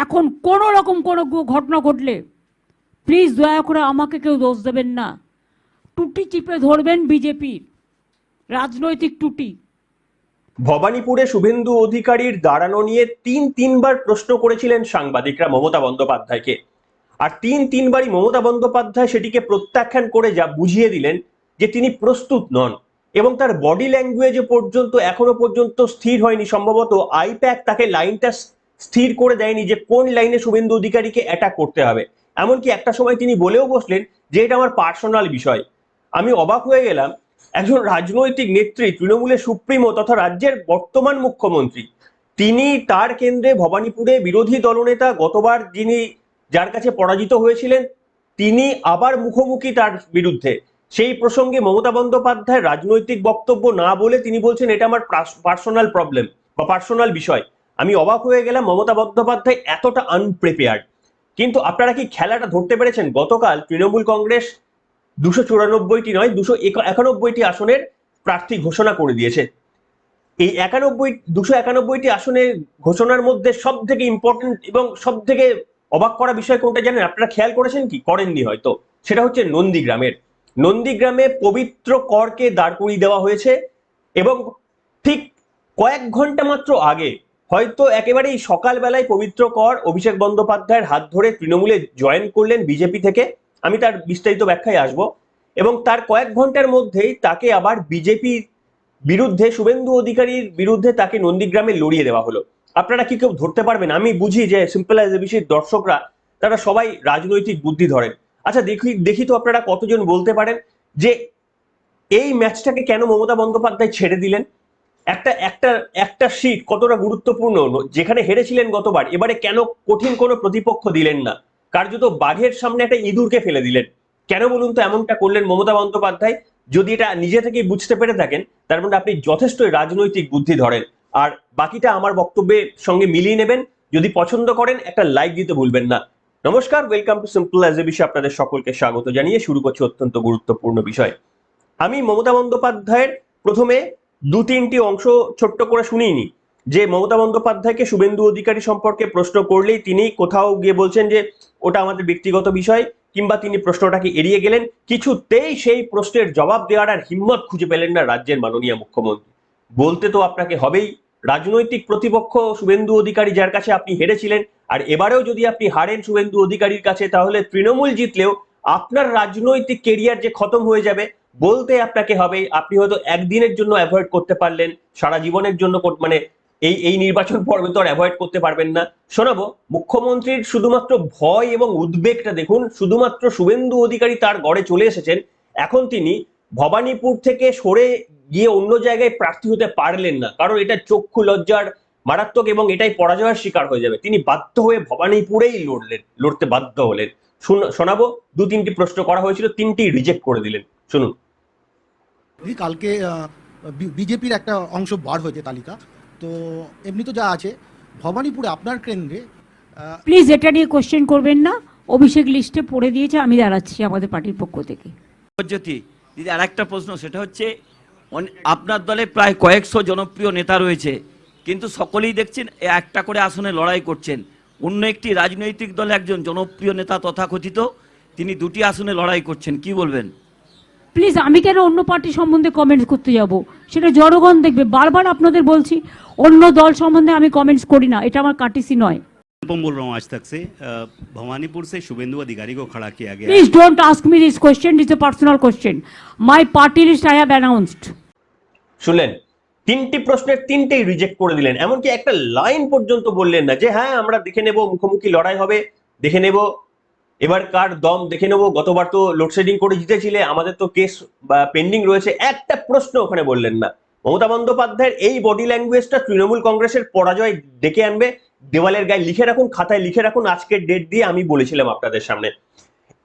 এখন কোনো রকম কোনো ঘটনা ঘটলে প্লিজ দয়া করে আমাকে কেউ দোষ দেবেন না। টুটি চিপে ধরবেন বিজেপির রাজনৈতিক টুটি। ভবানীপুরে শুভেন্দু অধিকারীর দাঁড়ানো নিয়ে তিনবার প্রশ্ন করেছিলেন সাংবাদিকরা মমতা বন্দ্যোপাধ্যায়কে, আর তিনবারই মমতা বন্দ্যোপাধ্যায় সেটিকে প্রত্যাখ্যান করে যা বুঝিয়ে দিলেন যে তিনি প্রস্তুত নন, এবং তার বডি ল্যাঙ্গুয়েজ পর্যন্ত এখনো পর্যন্ত স্থির হয়নি। সম্ভবত আইপ্যাক তাকে লাইনটা স্থির করে দেয়নি যে কোন লাইনে শুভেন্দু অধিকারীকে অ্যাটাক করতে হবে। এমনকি একটা সময় তিনি বলেও বসলেন যে এটা আমার পার্সোনাল বিষয়। আমি অবাক হয়ে গেলাম, একজন রাজনৈতিক নেত্রী, তৃণমূলের সুপ্রিমো তথা রাজ্যের বর্তমান মুখ্যমন্ত্রী, তিনি তার কেন্দ্রে ভবানীপুরে বিরোধী দলনেতা, গতবার যিনি যার কাছে পরাজিত হয়েছিলেন, তিনি আবার মুখোমুখি তার বিরুদ্ধে। সেই প্রসঙ্গে মমতা বন্দ্যোপাধ্যায় রাজনৈতিক বক্তব্য না বলে তিনি বলছেন এটা আমার পার্সোনাল প্রবলেম বা পার্সোনাল বিষয়। আমি অবাক হয়ে গেলাম মমতা বন্দ্যোপাধ্যায় এতটা আনপ্রিপেয়ার্ড। কিন্তু আপনারা কি খেলাটা ধরতে পেরেছেন? গতকাল তৃণমূল কংগ্রেস 294টি নয় 291টি আসনের প্রার্থী ঘোষণা করে দিয়েছে। এই 291টি আসনের ঘোষণার মধ্যে সব থেকে ইম্পর্টেন্ট এবং সব থেকে অবাক করা বিষয় কোনটা জানেন? আপনারা খেয়াল করেছেন কি? করেননি হয়তো। সেটা হচ্ছে নন্দীগ্রামে পবিত্র করকে দাঁড় করিয়ে দেওয়া হয়েছে, এবং ঠিক কয়েক ঘন্টা মাত্র আগে, হয়তো একেবারেই সকালবেলায় পবিত্র কর অভিষেক বন্দ্যোপাধ্যায়ের হাত ধরে তৃণমূলে জয়েন করলেন বিজেপি থেকে। আমি তার বিস্তারিত ব্যাখ্যায় আসব। এবং তার কয়েক ঘন্টার মধ্যেই তাকে আবার বিজেপির বিরুদ্ধে, শুভেন্দু অধিকারীর বিরুদ্ধে তাকে নন্দীগ্রামে লড়িয়ে দেওয়া হলো। আপনারা কি কেউ ধরতে পারবেন? আমি বুঝি যে সিম্পল অ্যাজ এবিসির দর্শকরা তারা সবাই রাজনৈতিক বুদ্ধি ধরেন। আচ্ছা, দেখি তো আপনারা কতজন বলতে পারেন যে এই ম্যাচটাকে কেন মমতা বন্দ্যোপাধ্যায় ছেড়ে দিলেন? একটা একটা একটা সিট কতটা গুরুত্বপূর্ণ, যেখানে হেরেছিলেন গতবার, এবারে কেন কঠিন কোনো প্রতিপক্ষ দিলেন না? কার্যত বাঘের সামনে একটা ইঁদুরকে ফেলে দিলেন। কেন বলুন তো এমনটা করলেন মমতা বন্দ্যোপাধ্যায়? যদি এটা নিজে থেকেই বুঝতে পেরে থাকেন, তার মানে আপনি যথেষ্ট রাজনৈতিক বুদ্ধি ধরেন। আর বাকিটা আমার বক্তব্যের সঙ্গে মিলিয়ে নেবেন। যদি পছন্দ করেন একটা লাইক দিতে ভুলবেন না। নমস্কার, welcome to simple as a বিষয়। আপনাদের সকলকে স্বাগত জানিয়ে শুরু করছি অত্যন্ত গুরুত্বপূর্ণ বিষয়। আমি মমতা বন্দ্যোপাধ্যায়ের প্রথমে 2-3টি অংশ ছোট্ট করে শুনিনি, যে মমতা বন্দ্যোপাধ্যায়কে শুভেন্দু অধিকারী সম্পর্কে প্রশ্ন করলেই তিনি কোথাও গিয়ে বলছেন যে ওটা আমাদের ব্যক্তিগত বিষয়, কিংবা তিনি প্রশ্নটাকে এড়িয়ে গেলেন। কিছুতেই সেই প্রশ্নের জবাব দেওয়ার আর হিম্মত খুঁজে পেলেন না রাজ্যের মাননীয় মুখ্যমন্ত্রী। বলতে তো আপনাকে হবেই, রাজনৈতিক প্রতিপক্ষ শুভেন্দু অধিকারী, যার কাছে আপনি হেরেছিলেন, আর এবারেও যদি আপনি হারেন শুভেন্দু অধিকারীর কাছে, তাহলে তৃণমূল জিতলেও আপনার রাজনৈতিক কেরিয়ার যে খতম হয়ে যাবে, বলতে আপনাকে হবে। আপনি হয়তো একদিনের জন্য অ্যাভয়েড করতে পারলেন, সারা জীবনের জন্য মানে এই এই নির্বাচন পর্বে তো আর অ্যাভয়েড করতে পারবেন না। শোনাবো মুখ্যমন্ত্রীর শুধুমাত্র ভয় এবং উদ্বেগটা দেখুন। শুধুমাত্র শুভেন্দু অধিকারী তার গড়ে চলে এসেছেন, এখন তিনি ভবানীপুর থেকে সরে গিয়ে অন্য জায়গায় প্রার্থী হতে পারলেন না, কারণ এটা চক্ষু লজ্জার মারাত্মক, এবং এটাই পরাজয়ের শিকার হয়ে যাবে। তিনি বাধ্য হয়ে ভবানীপুরেই লড়তে বাধ্য হলেন। শোনাবো। 2-3টি প্রশ্ন করা হয়েছিল, 3টি রিজেক্ট করে দিলেন। শুনুন। কালকে বিজেপির একটা অংশ বার হয়েছে তালিকা, তো এমনি তো যা আছে ভবানীপুরে আপনার কেন্দ্রে। প্লিজ এটা নিয়ে কোশ্চেন করবেন না। অভিষেক লিস্টে পড়ে দিয়েছে, আমি দাঁড়াচ্ছি আমাদের পার্টির পক্ষ থেকে। জ্যোতি দিদি, আর একটা প্রশ্ন, সেটা হচ্ছে আপনার দলে প্রায় কয়েকশো জনপ্রিয় নেতা রয়েছে, কিন্তু সকলেই দেখছেন একটা করে আসনে লড়াই করছেন। অন্য একটি রাজনৈতিক দলে একজন জনপ্রিয় নেতা তথাকথিত, তিনি 2টি আসনে লড়াই করছেন, কি বলবেন? প্লিজ, আমি কেন অন্য পার্টি সম্বন্ধে কমেন্টস করতে যাব? সেটা জনগণ দেখবে। বারবার আপনাদের বলছি, অন্য দল সম্বন্ধে আমি কমেন্টস করি না, এটা আমার কাটিসি নয়। बोल रहा हूँ आज तक से भवानीपुर से शुभेंदु अधिकारी को खड़ा किया गया। Please don't ask me this question, it's a personal question. My party list I have announced. শুনলেন? 3টি প্রশ্নের 3টেই রিজেক্ট করে দিলেন। এমনকি একটা লাইন পর্যন্ত বললেন না যে হ্যাঁ আমরা দেখে নেব, মুখোমুখি লড়াই হবে, দেখে নেব, এবার কার দম দেখে নেব, গতবার তো লোডশেডিং করে জিতেছিলে, আমাদের তো কেস পেন্ডিং রয়েছে। একটা প্রশ্ন ওখানে বললেন না। মমতা বন্দ্যোপাধ্যায়ের এই বডি ল্যাঙ্গুয়েজটা তৃণমূল কংগ্রেসের পরাজয় ডেকে আনবে। দেওয়ালের গায়ে লিখে রাখুন, খাতায় লিখে রাখুন, আজকের ডেট দিয়ে আমি বলেছিলাম আপনাদের সামনে।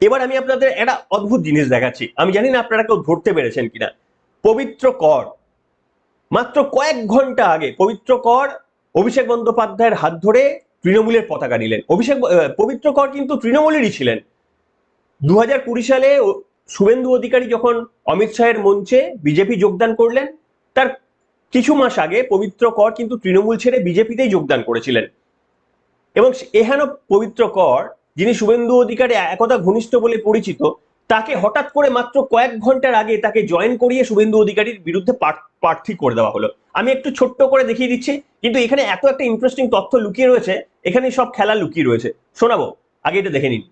এবার আমি আপনাদের একটা অদ্ভুত জিনিস দেখাচ্ছি, আমি জানি না আপনারা কেউ ধরতে পেরেছেন কিনা। পবিত্র কর, মাত্র কয়েক ঘন্টা আগে পবিত্র কর অভিষেক বন্দ্যোপাধ্যায়ের হাত ধরে তৃণমূলের পতাকা নিলেন। পবিত্র কর কিন্তু তৃণমূলেরই ছিলেন। 2020 সালে শুভেন্দু অধিকারী যখন অমিত শাহের মঞ্চে বিজেপি যোগদান করলেন, তার কিছু মাস আগে পবিত্র কর কিন্তু তৃণমূল ছেড়ে বিজেপিতেই যোগদান করেছিলেন। এবং এহেন পবিত্র কর, যিনি শুভেন্দু অধিকারী একদা ঘনিষ্ঠ বলে পরিচিত, তাকে হঠাৎ করে মাত্র কয়েক ঘন্টার আগে তাকে জয়েন করিয়ে শুভেন্দু অধিকারীর বিরুদ্ধে প্রার্থী করে দেওয়া হলো। আমি একটু ছোট্ট করে দেখিয়ে দিচ্ছি, কিন্তু এখানে এত একটা ইন্টারেস্টিং তথ্য লুকিয়ে রয়েছে, এখানে সব খেলা লুকিয়ে রয়েছে, শোনাবো, আগে এটা দেখে নিন।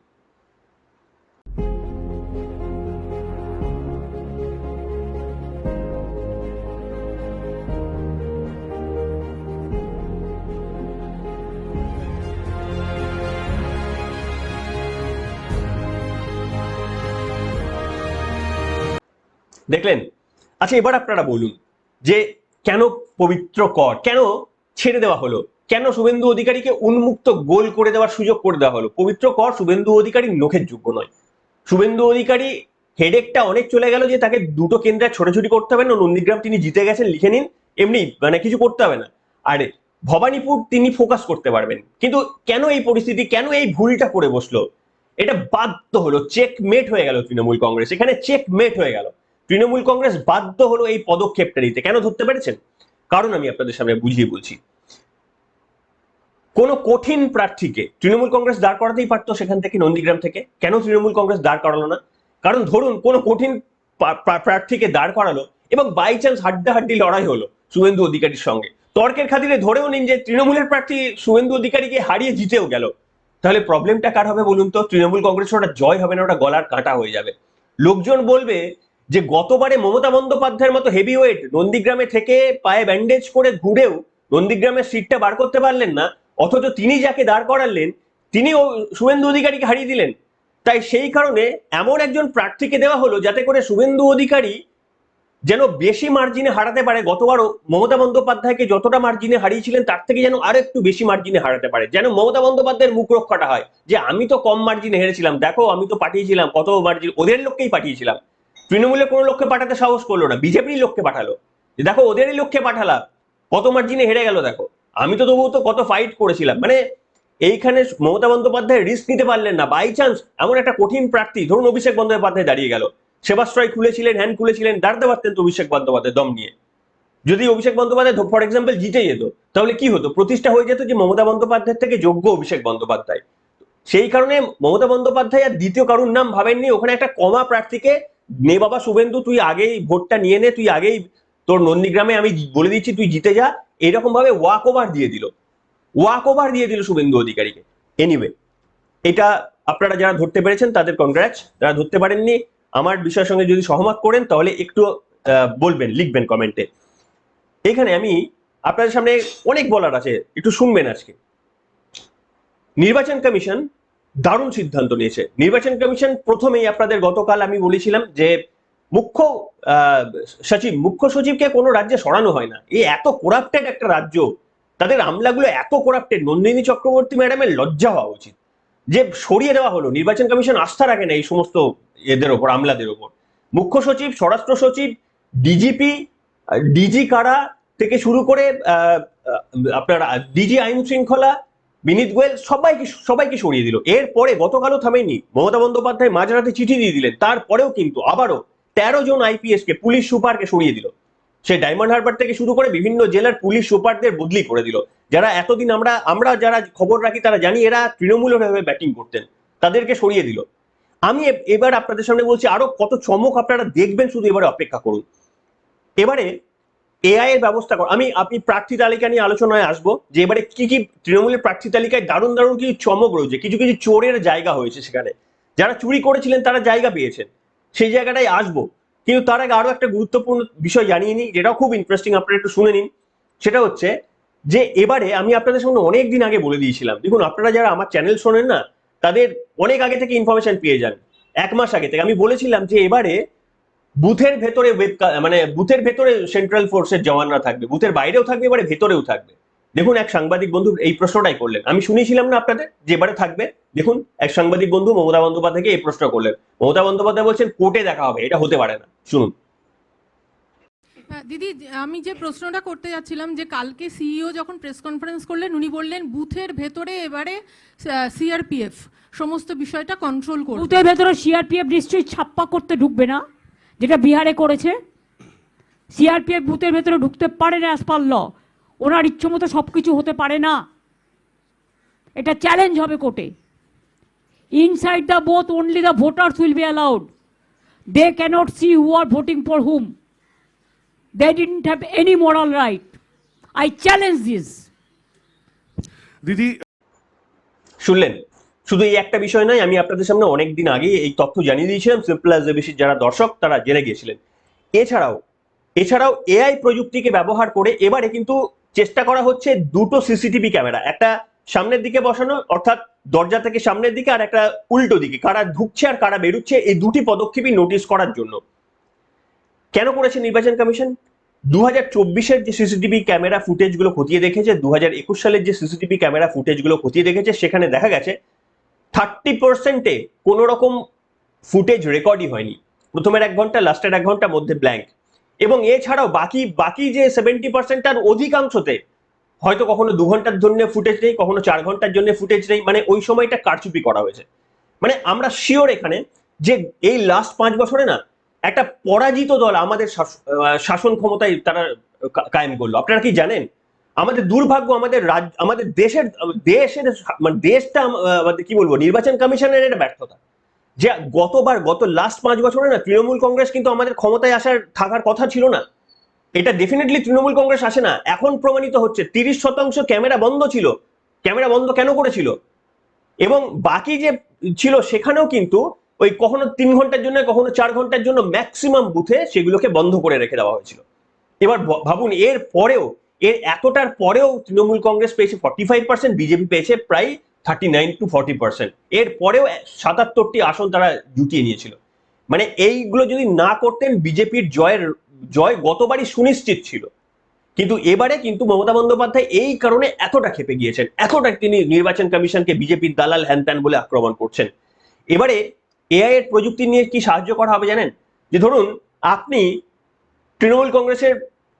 দেখলেন? আচ্ছা, এবার আপনারা বলুন যে কেন পবিত্র কর, কেন ছেড়ে দেওয়া হলো, কেন শুভেন্দু অধিকারীকে উন্মুক্ত গোল করে দেওয়ার সুযোগ করে দেওয়া হলো? পবিত্র কর শুভেন্দু অধিকারীর নখের যোগ্য নয়। শুভেন্দু অধিকারী হেডেকটা অনেক চলে গেল যে তাকে দুটো কেন্দ্রে ছোটাছুটি করতে হবে না, নন্দীগ্রাম তিনি জিতে গেছেন, লিখে নিন, এমনি মানে কিছু করতে হবে না, আর ভবানীপুর তিনি ফোকাস করতে পারবেন। কিন্তু কেন এই পরিস্থিতি, কেন এই ভুলটা করে বসলো? এটা বাধ্য হলো, চেকমেট হয়ে গেল তৃণমূল কংগ্রেস, এখানে চেকমেট হয়ে গেল। তৃণমূল কংগ্রেস বাধ্য হলো এই পদক্ষেপটা নিতে। কেন ধরতে পেরেছেন? কারণ আমি আপনাদের সামনে বুঝিয়ে বলছি। কোন কঠিন প্রার্থীকে তৃণমূল কংগ্রেস দাঁড় করাতেই পারতো সেখান থেকে, নন্দীগ্রাম থেকে। কেন তৃণমূল কংগ্রেস দাঁড় করালো না? কারণ ধরুন কোন কঠিন প্রার্থীকে দাঁড় করালো এবং বাই চান্স হাড্ডাহাড্ডি লড়াই হলো শুভেন্দু অধিকারীর সঙ্গে, তর্কের খাতিরে ধরেও নিন যে তৃণমূলের প্রার্থী শুভেন্দু অধিকারীকে হারিয়ে জিতেও গেল, তাহলে প্রবলেমটা কার হবে বলুন তো? তৃণমূল কংগ্রেসের ওটা জয় হবে না, ওটা গলার কাঁটা হয়ে যাবে। লোকজন বলবে যে গতবারে মমতা বন্দ্যোপাধ্যায়ের মতো হেভিওয়েট নন্দীগ্রামে থেকে পায়ে ব্যান্ডেজ করে ঘুরেও নন্দীগ্রামের সিটটা বার করতে পারলেন না, অথচ তিনি যাকে দাঁড় করালেন তিনি শুভেন্দু অধিকারীকে হারিয়ে দিলেন। তাই সেই কারণে এমন একজন প্রার্থীকে দেওয়া হলো যাতে করে শুভেন্দু অধিকারী যেন বেশি মার্জিনে হারাতে পারে। গতবার মমতা বন্দ্যোপাধ্যায়কে যতটা মার্জিনে হারিয়েছিলেন তার থেকে যেন আরো একটু বেশি মার্জিনে হারাতে পারে, যেন মমতা বন্দ্যোপাধ্যায়ের মুখ রক্ষাটা হয় যে আমি তো কম মার্জিনে হেরেছিলাম, দেখো আমি তো পাঠিয়েছিলাম কত মার্জিন, ওদের লোককেই পাঠিয়েছিলাম। তৃণমূলের কোনো লোককে পাঠাতে সাহস করলো না, বিজেপির লোককে পাঠালো, দেখো ওদেরই লোককে পাঠালাম, কত মার্জিনে হেরে গেল দেখো, আমি তো তবুও তো কত ফাইট করেছিলাম। মানে এইখানে মমতা বন্দ্যোপাধ্যায় রিস্ক নিতে পারলেন না। বাই চান্স এমন একটা কঠিন প্রার্থী, ধরুন অভিষেক বন্দ্যোপাধ্যায় দাঁড়িয়ে গেল, সেবাশ্রয় খুলেছিলেন, হ্যান্ড খুলেছিলেন, দাঁড়াতে পারতেন তো অভিষেক বন্দ্যোপাধ্যায় দম নিয়ে। যদি অভিষেক বন্দ্যোপাধ্যায় ফর এক্সাম্পল জিতে যেত, তাহলে কি হতো? প্রতিষ্ঠা হয়ে যেত যে মমতা বন্দ্যোপাধ্যায়ের থেকে যোগ্য অভিষেক বন্দ্যোপাধ্যায়। সেই কারণে মমতা বন্দ্যোপাধ্যায় আর দ্বিতীয় কারুর নাম ভাবেননি, ওখানে একটা কমা প্রার্থীকে নে বাবা শুভেন্দু, তুই আগেই ভোটটা নিয়ে নে, তুই আগেই তোর নন্দীগ্রামে আমি বলে দিচ্ছি তুই জিতে যা, এরকম ভাবে ওয়াক ওভার দিয়ে দিল শুভেন্দু অধিকারীকে। এনিওয়ে, এটা আপনারা যারা ধরতে পেরেছেন তাদের কনগ্রাটস, যারা ধরতে পারেননি আমার বিষয়ের সঙ্গে যদি সহমত করেন তাহলে একটু বলবেন, লিখবেন কমেন্টে। এখানে আমি আপনাদের সামনে অনেক বলার আছে, একটু শুনবেন। আজকে নির্বাচন কমিশন দারুণ সিদ্ধান্ত নিয়েছে। নির্বাচন কমিশন প্রথমেই আপনাদের গতকাল আমি বলেছিলাম যে মুখ্য সচিবকে কোনো রাজ্যে সরানো হয় না, এই এত করাপ্টেড একটা রাজ্য, তাদের আমলাগুলো এত করাপ্টেড, নন্দিনী চক্রবর্তী ম্যাডামের লজ্জা হওয়া উচিত যে সরিয়ে দেওয়া হলো। নির্বাচন কমিশন আস্থা রাখে না এই সমস্ত এদের ওপর, আমলাদের ওপর। মুখ্য সচিব, স্বরাষ্ট্র সচিব, ডিজিপি, ডিজি কারা থেকে শুরু করে আপনার ডিজি আইন শৃঙ্খলা, বিনীত গোয়েল, সবাইকে সরিয়ে দিল। এরপরে গতকালও থামেনি, মমতা বন্দ্যোপাধ্যায় মাঝরাতে চিঠি দিয়ে দিলেন, তারপরেও কিন্তু আবারও 13 জন আইপিএস কে, পুলিশ সুপারকে সরিয়ে দিল। সে ডায়মন্ড হারবার থেকে শুরু করে বিভিন্ন জেলার পুলিশ সুপারদের বদলি করে দিল, যারা এতদিন আমরা যারা খবর রাখি তারা জানি এরা তৃণমূলের ভাবে ব্যাটিং করতেন, তাদেরকে সরিয়ে দিল। আমি এবার আপনাদের সামনে বলছি আরো কত চমক আপনারা দেখবেন, শুধু এবারে অপেক্ষা করুন। এবারে এআই এর ব্যবস্থা কর, আপনি প্রার্থী তালিকা নিয়ে আলোচনায় আসবো যে এবারে কি কি তৃণমূলের প্রার্থী তালিকায় দারুণ দারুণ কিছু চমক রয়েছে, কিছু কিছু চোরের জায়গা হয়েছে, সেখানে যারা চুরি করেছিলেন তারা জায়গা পেয়েছেন, সেই জায়গাটাই আসবো। কিন্তু তার আগে আরো একটা গুরুত্বপূর্ণ বিষয় জানিয়ে নিই, যেটাও খুব ইন্টারেস্টিং, আপনারা একটু শুনে নিন। সেটা হচ্ছে যে এবারে আমি আপনাদের সামনে অনেক দিন আগে বলে দিয়েছিলাম, দেখুন আপনারা যারা আমার চ্যানেল শোনেন না তাদের অনেক আগে থেকে ইনফরমেশন পেয়ে যান, 1 মাস আগে থেকে আমি বলেছিলাম যে এবারে বুথের ভেতরে বুথের ভেতরে সেন্ট্রাল ফোর্সের জওয়ানরা থাকবে, বুথের বাইরেও থাকবে, এবারে ভেতরেও থাকবে। দেখুন এক সাংবাদিক বন্ধু এই প্রশ্নটাই করলেন, আমি শুনেছিলাম না আপনাদের যে এবারে থাকবে। দেখুন এক সাংবাদিক বন্ধু মমতা বন্দ্যোপাধ্যায়কে এই প্রশ্ন করলেন, মমতা বন্দ্যোপাধ্যায় বলছেন কোর্টে দেখা হবে, এটা হতে পারে না। শুনুন। দিদি, আমি যে প্রশ্নটা করতে যাচ্ছিলাম যে কালকে সিইও যখন প্রেস কনফারেন্স করলেন উনি বললেন বুথের ভেতরে এবারে সিআরপিএফ সমস্ত বিষয়টা কন্ট্রোল করবে। বুথের ভেতরে সিআরপিএফ নিশ্চয়ই ছাপ্পা করতে ঢুকবে না, যেটা বিহারে করেছে। সিআরপিএফ বুথের ভেতরে ঢুকতে পারে না, অ্যাজ পার ল। ওনার ইচ্ছে মতো সবকিছু হতে পারে না, এটা চ্যালেঞ্জ হবে কোর্টে। Inside the both only the voters will be allowed. They cannot see who are voting for whom. They didn't have any moral right. I challenge this. দিদি, শুনলেন, শুধু এই একটা বিষয় নয়, আমি আপনাদের সামনে অনেক দিন আগে এই তথ্য জানিয়ে দিয়েছিলাম, সিম্পল অ্যাজ এবিসির যারা দর্শক তারা জেনে গিয়েছিলেন। এছাড়াও এআই প্রযুক্তিকে ব্যবহার করে এবারে কিন্তু চেষ্টা করা হচ্ছে দুটো সিসিটিভি ক্যামেরা, একটা সামনের দিকে বসানো অর্থাৎ দরজা থেকে সামনের দিকে, আর একটা উল্টো দিকে, কারা ঢুকছে আর কারা বেরোচ্ছে, এই দুটি পদক্ষেপই নোটিস করার জন্য। কেন করেছে নির্বাচন কমিশন? 2024-এর যে সিসিটিভি ক্যামেরা ফুটেজগুলো খতিয়ে দেখেছে, 2021 সালের যে সিসিটিভি ক্যামেরা ফুটেজগুলো খতিয়ে দেখেছে, সেখানে দেখা গেছে 30%-এ কোনো রকম ফুটেজ রেকর্ডই হয়নি। প্রথমের 1 ঘন্টা, লাস্টের 1 ঘন্টা, মধ্যে ব্ল্যাঙ্ক। এবং এছাড়াও বাকি যে 70% তার অধিকাংশতে হয়তো কখনো 2 ঘন্টার জন্য ফুটেজ নেই, কখনো 4 ঘন্টার জন্য ফুটেজ নেই, মানে ওই সময়টা কারচুপি করা হয়েছে। মানে আমরা শিওর এখানে যে এই লাস্ট 5 বছরে না একটা পরাজিত দল আমাদের শাসন ক্ষমতায় তারা কায়েম করলো। আপনারা কি জানেন, আমাদের দুর্ভাগ্য, আমাদের দেশের মানে দেশটা আমাদের কি বলবো, নির্বাচন কমিশনের এটা ব্যর্থতা যে গত লাস্ট 5 বছরে না তৃণমূল কংগ্রেস কিন্তু আমাদের ক্ষমতায় থাকার কথা ছিল না। এটা ডেফিনেটলি তৃণমূল কংগ্রেস আসে না, এখন প্রমাণিত হচ্ছে। 30% ক্যামেরা বন্ধ ছিল। ক্যামেরা বন্ধ কেন করেছিল? এবং বাকি যে ছিল সেখানেও কিন্তু ওই কখনো 3 ঘন্টার জন্য, কখনো 4 ঘন্টার জন্য ম্যাক্সিমাম বুথে সেগুলোকে বন্ধ করে রেখে দেওয়া হয়েছিল। এবার ভাবুন, এর এতটার পরেও তৃণমূল কংগ্রেস পেয়েছে 45%, বিজেপি পেয়েছে প্রায় 39 to 40%। এর পরেও 77টি আসন তারা জুটিয়ে নিয়েছিল। মানে এইগুলো যদি না করতেন, বিজেপির জয় গতবারই সুনিশ্চিত ছিল। কিন্তু এবারে কিন্তু মমতা বন্দ্যোপাধ্যায় এই কারণে এতটা ক্ষেপে গিয়েছেন, এতটা তিনি নির্বাচন কমিশনকে বিজেপির দালাল হ্যান বলে আক্রমণ করছেন। এবারে এআই এর প্রযুক্তি নিয়ে কি সাহায্য করা হবে জানেন? যে ধরুন আপনি তৃণমূল কংগ্রেসের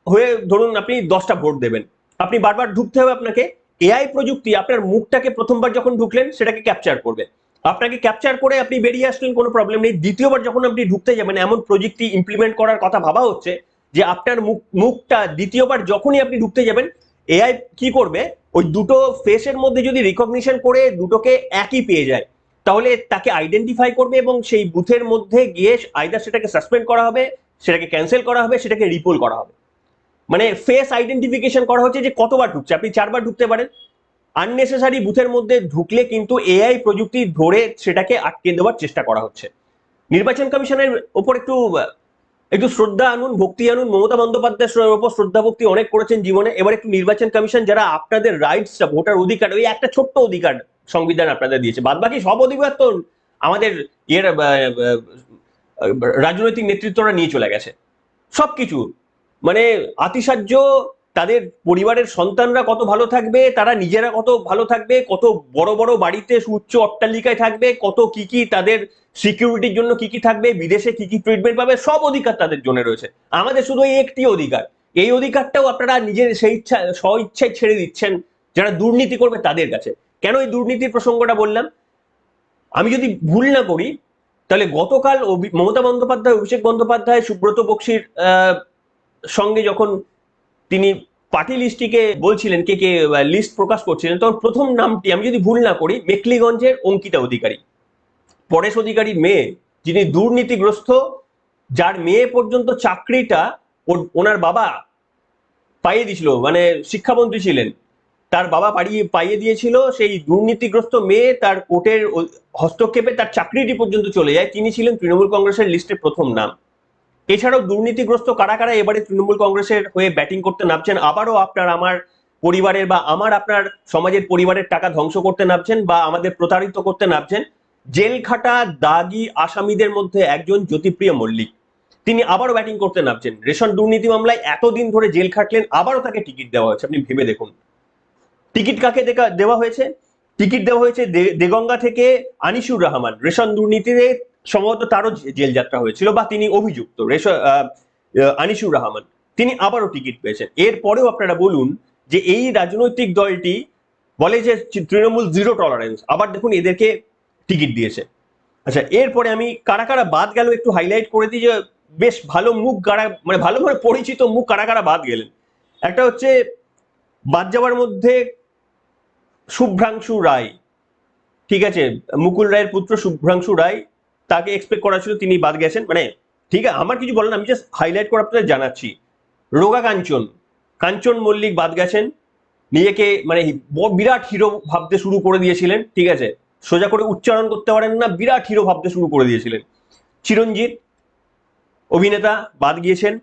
হয়ে ধরুন আপনি 10টা ভোট দেবেন, আপনি বারবার ঢুকতে হবে আপনাকে। এআই প্রযুক্তি আপনার মুখটাকে প্রথমবার যখন ঢুকলেন সেটাকে ক্যাপচার করবে, আপনাকে ক্যাপচার করে আপনি বেরিয়ে আসলেন, কোনো প্রবলেম নেই। দ্বিতীয়বার যখন আপনি ঢুকতে যাবেন, এমন প্রযুক্তি ইমপ্লিমেন্ট করার কথা ভাবা হচ্ছে যে আপনার মুখটা দ্বিতীয়বার যখনই আপনি ঢুকতে যাবেন, এআই কি করবে, ওই দুটো ফেসের মধ্যে যদি রিকগনিশন করে দুটোকে একই পেয়ে যায়, তাহলে তাকে আইডেন্টিফাই করবে এবং সেই বুথের মধ্যে গিয়ে আইদার সেটাকে সাসপেন্ড করা হবে, সেটাকে ক্যান্সেল করা হবে, সেটাকে রিপোল করা হবে। মানে ফেস আইডেন্টিফিকেশন করা হচ্ছে যে কতবার ঢুকছে। আপনি 4 বার ঢুকতে পারেন। আননেসেসারি বুথের মধ্যে ঢুকলে কিন্তু এআই প্রযুক্তি ধরে সেটাকে আটকে দেওয়ার চেষ্টা করা হচ্ছে। নির্বাচন কমিশনের ওপর একটু শ্রদ্ধা আনুন, ভক্তি আনুন। মমতা বন্দ্যোপাধ্যায়ের ওপর শ্রদ্ধা ভক্তি অনেক করেছেন জীবনে। এবার একটু নির্বাচন কমিশন যারা আপনাদের রাইটসটা, ভোটার অধিকার, ওই একটা ছোট্ট অধিকার সংবিধান আপনাদের দিয়েছে, বাদ বাকি সব অধিকার তো আমাদের রাজনৈতিক নেতৃত্বরা নিয়ে চলে গেছে সবকিছু। মানে আতিশায্য, তাদের পরিবারের সন্তানরা কত ভালো থাকবে, তারা নিজেরা কত ভালো থাকবে, কত বড় বড় বাড়িতে উচ্চ অট্টালিকায় থাকবে, কত কি তাদের সিকিউরিটির জন্য কি থাকবে, বিদেশে কি ট্রিটমেন্ট পাবে, সব অধিকার তাদের জন্য রয়েছে। আমাদের শুধু এই একটি অধিকার, এই অধিকারটাও আপনারা নিজের স্ব-ইচ্ছায় ছেড়ে দিচ্ছেন যারা দুর্নীতি করবে তাদের কাছে। কেন এই দুর্নীতির প্রসঙ্গটা বললাম? আমি যদি ভুল না করি তাহলে গতকাল মমতা বন্দ্যোপাধ্যায়, অভিষেক বন্দ্যোপাধ্যায়, সুব্রত বক্সির সঙ্গে যখন তিনি পার্টি লিস্টটিকে বলছিলেন, কে লিস্ট প্রকাশ করছিলেন, তখন প্রথম নামটি, আমি যদি ভুল না করি, মেখলিগঞ্জের অঙ্কিতা অধিকারী, পরেশ অধিকারীর মেয়ে, যিনি দুর্নীতিগ্রস্ত, যার মেয়ে পর্যন্ত চাকরিটা ওনার বাবা পাইয়ে দিয়েছিল, মানে শিক্ষামন্ত্রী ছিলেন, তার বাবা পাইয়ে দিয়েছিল। সেই দুর্নীতিগ্রস্ত মেয়ে, তার কোর্টের হস্তক্ষেপে তার চাকরিটি পর্যন্ত চলে যায়। তিনি ছিলেন তৃণমূল কংগ্রেসের লিস্টে প্রথম নাম। এছাড়াও দুর্নীতিগ্রস্ত কারা এবারে তৃণমূল কংগ্রেসের হয়ে ব্যাটিং করতে নামছেন, আবারও আপনার আমার পরিবারের বা আপনার সমাজের পরিবারের টাকা ধ্বংস করতে নামছেন বা আমাদের প্রতারিত করতে নামছেন। জেল খাটা দাগি আসামিদের মধ্যে একজন জ্যোতিপ্রিয় মল্লিক, তিনি আবারও ব্যাটিং করতে নামছেন। রেশন দুর্নীতি মামলায় এতদিন ধরে জেল খাটলেন, আবারও তাকে টিকিট দেওয়া হয়েছে। আপনি ভেবে দেখুন, টিকিট কাকে দেওয়া হয়েছে? টিকিট দেওয়া হয়েছে দেগঙ্গা থেকে আনিসুর রহমান। রেশন দুর্নীতিতে সম্ভবত তারও জেল যাত্রা হয়েছিল বা তিনি অভিযুক্ত। আনিসুর রহমান, তিনি আবারও টিকিট পেয়েছেন। এরপরেও আপনারা বলুন যে এই রাজনৈতিক দলটি বলে যে তৃণমূল জিরো টলারেন্স, আবার দেখুন এদেরকে টিকিট দিয়েছে। আচ্ছা, এরপরে আমি কারা বাদ গেল একটু হাইলাইট করে দিই, যে বেশ ভালো মুখ মানে ভালো করে পরিচিত মুখ কারা বাদ গেলেন। একটা হচ্ছে বাদ যাওয়ার মধ্যে শুভ্রাংশু রায়, ঠিক আছে, মুকুল রায়ের পুত্র শুভ্রাংশু রায়, তাকে এক্সপেক্ট করা ছিল, তিনি বাদ গেছেন। মানে ঠিক আছে, আমার কিছু বলেন, আমি জাস্ট হাইলাইট করে আপনাদের জানাচ্ছি। রোগা কাঞ্চন, কাঞ্চন মল্লিক বাদ গেছেন, নিজেকে মানে বিরাট হিরো ভাবতে শুরু করে দিয়েছিলেন, ঠিক আছে, সোজা করে উচ্চারণ করতে পারেন না, বিরাট হিরো ভাবতে শুরু করে দিয়েছিলেন। চিরঞ্জিত অভিনেতা বাদ গিয়েছেন।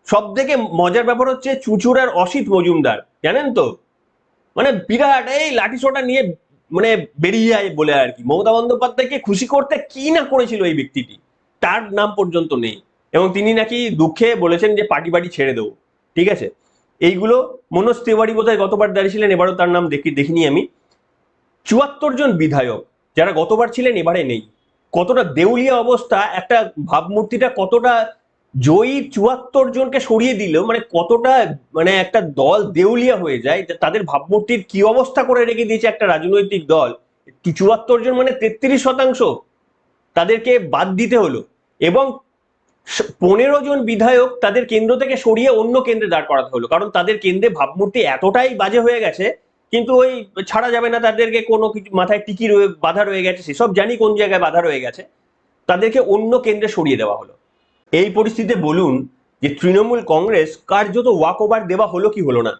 সব থেকে মজার ব্যাপার হচ্ছে চুঁচুড়ার অসিত মজুমদার, জানেন তো, মানে বিরাট এই লাঠি সোটা নিয়ে মানে বেরিয়ে যায় বলে আর কি। মমতা বন্দ্যোপাধ্যায়কে খুশি করতে কি না করেছিল এই ব্যক্তিটি, তার নাম পর্যন্ত নেই, এবং তিনি নাকি দুঃখে বলেছেন যে পার্টি বাড়ি ছেড়ে দেবো, ঠিক আছে। এইগুলো মনোজ তিওয়ারি বোধহয় গতবার দাঁড়িয়েছিলেন, এবারও তার নাম দেখিনি আমি। ৭৪ জন বিধায়ক যারা গতবার ছিলেন এবারে নেই, কতটা দেউলিয়া অবস্থা, একটা ভাবমূর্তিটা কতটা জয়ী ৭৪ জনকে সরিয়ে দিল, মানে কতটা মানে একটা দল দেউলিয়া হয়ে যায়, তাদের ভাবমূর্তির কি অবস্থা করে রেখে দিয়েছে একটা রাজনৈতিক দল। ৭৪ জন মানে ৩৩%, তাদেরকে বাদ দিতে হলো, এবং ১৫ জন বিধায়ক তাদের কেন্দ্র থেকে সরিয়ে অন্য কেন্দ্রে দাঁড় করাতে হলো, কারণ তাদের কেন্দ্রে ভাবমূর্তি এতটাই বাজে হয়ে গেছে, কিন্তু ওই ছাড়া যাবে না, তাদেরকে কোনো কিছু মাথায় টিকি বাধা রয়ে গেছে, সেসব জানি কোন জায়গায় বাধা রয়ে গেছে, তাদেরকে অন্য কেন্দ্রে সরিয়ে দেওয়া হলো। এই পরিস্থিতিতে বলুন যে তৃণমূল কংগ্রেস কার্যত ওয়াক ওভার দেওয়া হলো কি হলো না।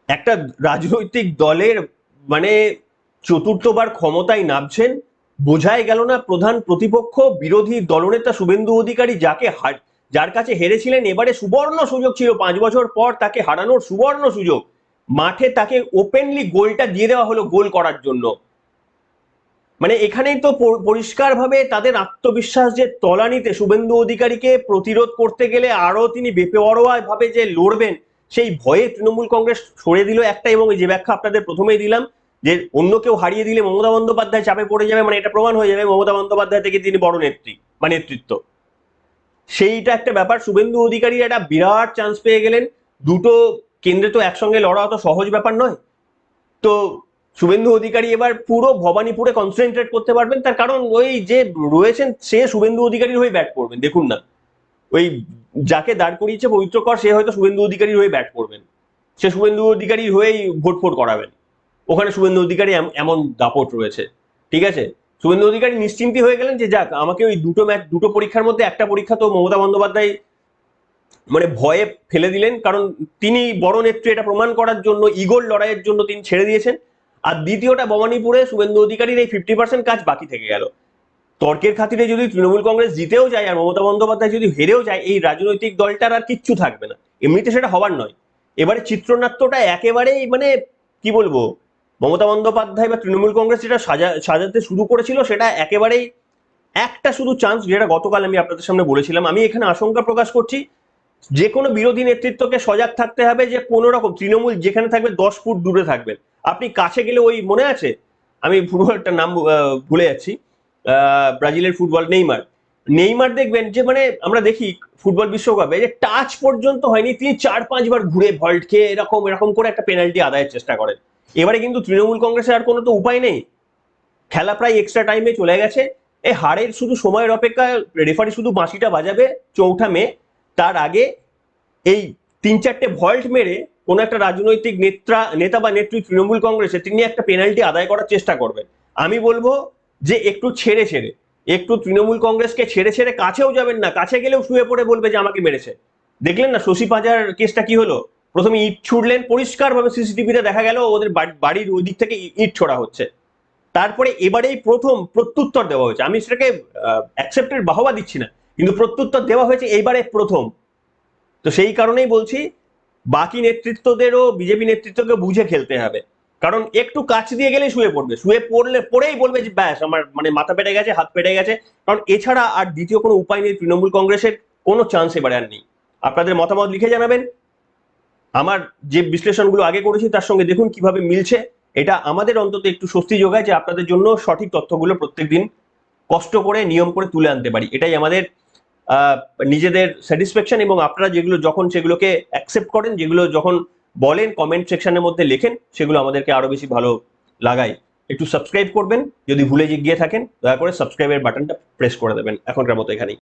একটা রাজনৈতিক দলের মানে চতুর্থবার ক্ষমতায় নামছেন, বোঝাই গেল না প্রধান প্রতিপক্ষ বিরোধী দলনেতা শুভেন্দু অধিকারী, যার কাছে হেরেছিলেন, এবারে সুবর্ণ সুযোগ ছিল, 5 বছর পর তাকে হারানোর সুবর্ণ সুযোগ, মাঠে তাকে ওপেনলি গোলটা দিয়ে দেওয়া হলো গোল করার জন্য। মানে এখানেই তো পরিষ্কারভাবে তাদের আত্মবিশ্বাস যে তলানিতে, শুভেন্দু অধিকারীকে প্রতিরোধ করতে গেলে আরো তিনি বেপরোয়া ভাবে যে লড়বেন, সেই ভয়ে তৃণমূল কংগ্রেস সরে দিল একটা, এবং যে ব্যাখ্যা আপনাদের প্রথমেই দিলাম যে অন্য কেউ হারিয়ে দিলে মমতা বন্দ্যোপাধ্যায় চাপে পড়ে যাবে, মানে এটা প্রমাণ হয়ে যাবে মমতা বন্দ্যোপাধ্যায় থেকে তিনি বড় নেত্রী বা নেতৃত্ব, সেইটা একটা ব্যাপার। শুভেন্দু অধিকারী একটা বিরাট চান্স পেয়ে গেলেন, দুটো কেন্দ্রে তো একসঙ্গে লড়া অত সহজ ব্যাপার নয়। তো শুভেন্দু অধিকারী এবার পুরো ভবানীপুরে কনসেন্ট্রেট করতে পারবেন, তার কারণ ওই যে রয়েছেন সে শুভেন্দু অধিকারীর হয়ে ব্যাট করবেন। দেখুন না, ওই যাকে দাঁড় করিয়েছে পবিত্র কর, সে হয়তো শুভেন্দু অধিকারীর হয়ে ব্যাট করবেন, সে শুভেন্দু অধিকারীর হয়েই ভোট ফোট করাবেন, ওখানে শুভেন্দু অধিকারী এমন দাপট রয়েছে, ঠিক আছে। শুভেন্দু অধিকারী নিশ্চিন্তি হয়ে গেলেন যে যাক, আমাকে ওই দুটো পরীক্ষার মধ্যে একটা পরীক্ষা তো মমতা বন্দ্যোপাধ্যায় মানে ভয়ে ফেলে দিলেন, কারণ তিনি বড় নেত্রী এটা প্রমাণ করার জন্য, ইগোর লড়াইয়ের জন্য তিনি ছেড়ে দিয়েছেন। আর দ্বিতীয়টা, ভবানীপুরে শুভেন্দু অধিকারীর এই 50% কাজ বাকি থেকে গেল। তর্কের খাতিরে যদি তৃণমূল কংগ্রেস জিতেও যায় আর মমতা বন্দ্যোপাধ্যায় যদি হেরেও যায়, এই রাজনৈতিক দলটার আর কিচ্ছু থাকবে না, এমনিতে সেটা হবার নয়। এবারে চিত্রনাট্যটা একেবারেই মানে কি বলবো, মমতা বন্দ্যোপাধ্যায় বা তৃণমূল কংগ্রেস যেটা সাজাতে শুরু করেছিল, সেটা একেবারেই একটা শুধু চান্স, যেটা গতকাল আমি আপনাদের সামনে বলেছিলাম। আমি এখানে আশঙ্কা প্রকাশ করছি, যে কোনো বিরোধী নেতৃত্বকে সজাগ থাকতে হবে যে কোনো রকম তৃণমূল যেখানে থাকবে 10 ফুট দূরে থাকবেন। আপনি কাছে গেলে, ওই মনে আছে, আমি ফুটবলটার নাম ভুলে যাচ্ছি, ব্রাজিলের ফুটবল নেইমার দেখবেন যে মানে আমরা দেখি ফুটবল বিশ্বকাপে যে টাচ পর্যন্ত হয়নি, তিনি 4-5 বার ঘুরে ভল্ট খেয়ে এরকম করে একটা পেনাল্টি আদায়ের চেষ্টা করেন। এবারে কিন্তু তৃণমূল কংগ্রেসের আর কোনো তো উপায় নেই, খেলা প্রায় এক্সট্রা টাইমে চলে গেছে, এই হারের শুধু সময়ের অপেক্ষা, রেফারি শুধু বাঁশিটা বাজাবে 4ঠা মে, তার আগে এই 3-4টে ভল্ট মেরে কোন একটা রাজনৈতিক নেতা বা নেত্রী তৃণমূল কংগ্রেসে তিনি একটা পেনাল্টি আদায় করার চেষ্টা করবেন। আমি বলবো যে একটু একটু তৃণমূল কংগ্রেসকে ছেড়ে কাছেও যাবেন না, কাছে গেলেও শুয়ে পড়ে বলবে যে আমাকে মেরেছে। দেখলেন না শশী পাঁজার কেসটা কি হলো, প্রথমে ইট ছুড়লেন, পরিষ্কারভাবে সিসিটিভিতে দেখা গেল ওদের বাড়ির ওই দিক থেকে ইট ছোড়া হচ্ছে, তারপরে এবারেই প্রথম প্রত্যুত্তর দেওয়া হয়েছে। আমি সেটাকে অ্যাকসেপ্টের বাহবা দিচ্ছি না, কিন্তু প্রত্যুত্তর দেওয়া হয়েছে এইবারে প্রথম। তো সেই কারণেই বলছি, বাকি নেতৃত্বদেরও বিজেপি নেতৃত্বকে বুঝে খেলতে হবে, কারণ একটু কাছ দিয়ে গেলেই পড়েই বলবে যে ব্যাস আমার মানে মাথা পেটে গেছে, হাত পেটে গেছে, কারণ এছাড়া আর দ্বিতীয় কোনো উপায় নেই। তৃণমূল কংগ্রেসের কোনো চান্স এবারে আর নেই। আপনাদের মতামত লিখে জানাবেন, আমার যে বিশ্লেষণগুলো আগে করেছি তার সঙ্গে দেখুন কিভাবে মিলছে। এটা আমাদের অন্তত একটু স্বস্তি যোগায় যে আপনাদের জন্য সঠিক তথ্যগুলো প্রত্যেকদিন কষ্ট করে নিয়ম করে তুলে আনতে পারি, এটাই আমাদের নিজেদের স্যাটিসফ্যাকশন। এবং আপনারা যেগুলো যখন সেগুলোকে অ্যাকসেপ্ট করেন, যেগুলো যখন বলেন কমেন্ট সেকশনের মধ্যে লেখেন, সেগুলো আমাদেরকে আরো বেশি ভালো লাগায়। একটু সাবস্ক্রাইব করবেন, যদি ভুলে গিয়ে থাকেন দয়া করে সাবস্ক্রাইবের বাটনটা প্রেস করে দেবেন। এখনকার মতো এখানেই।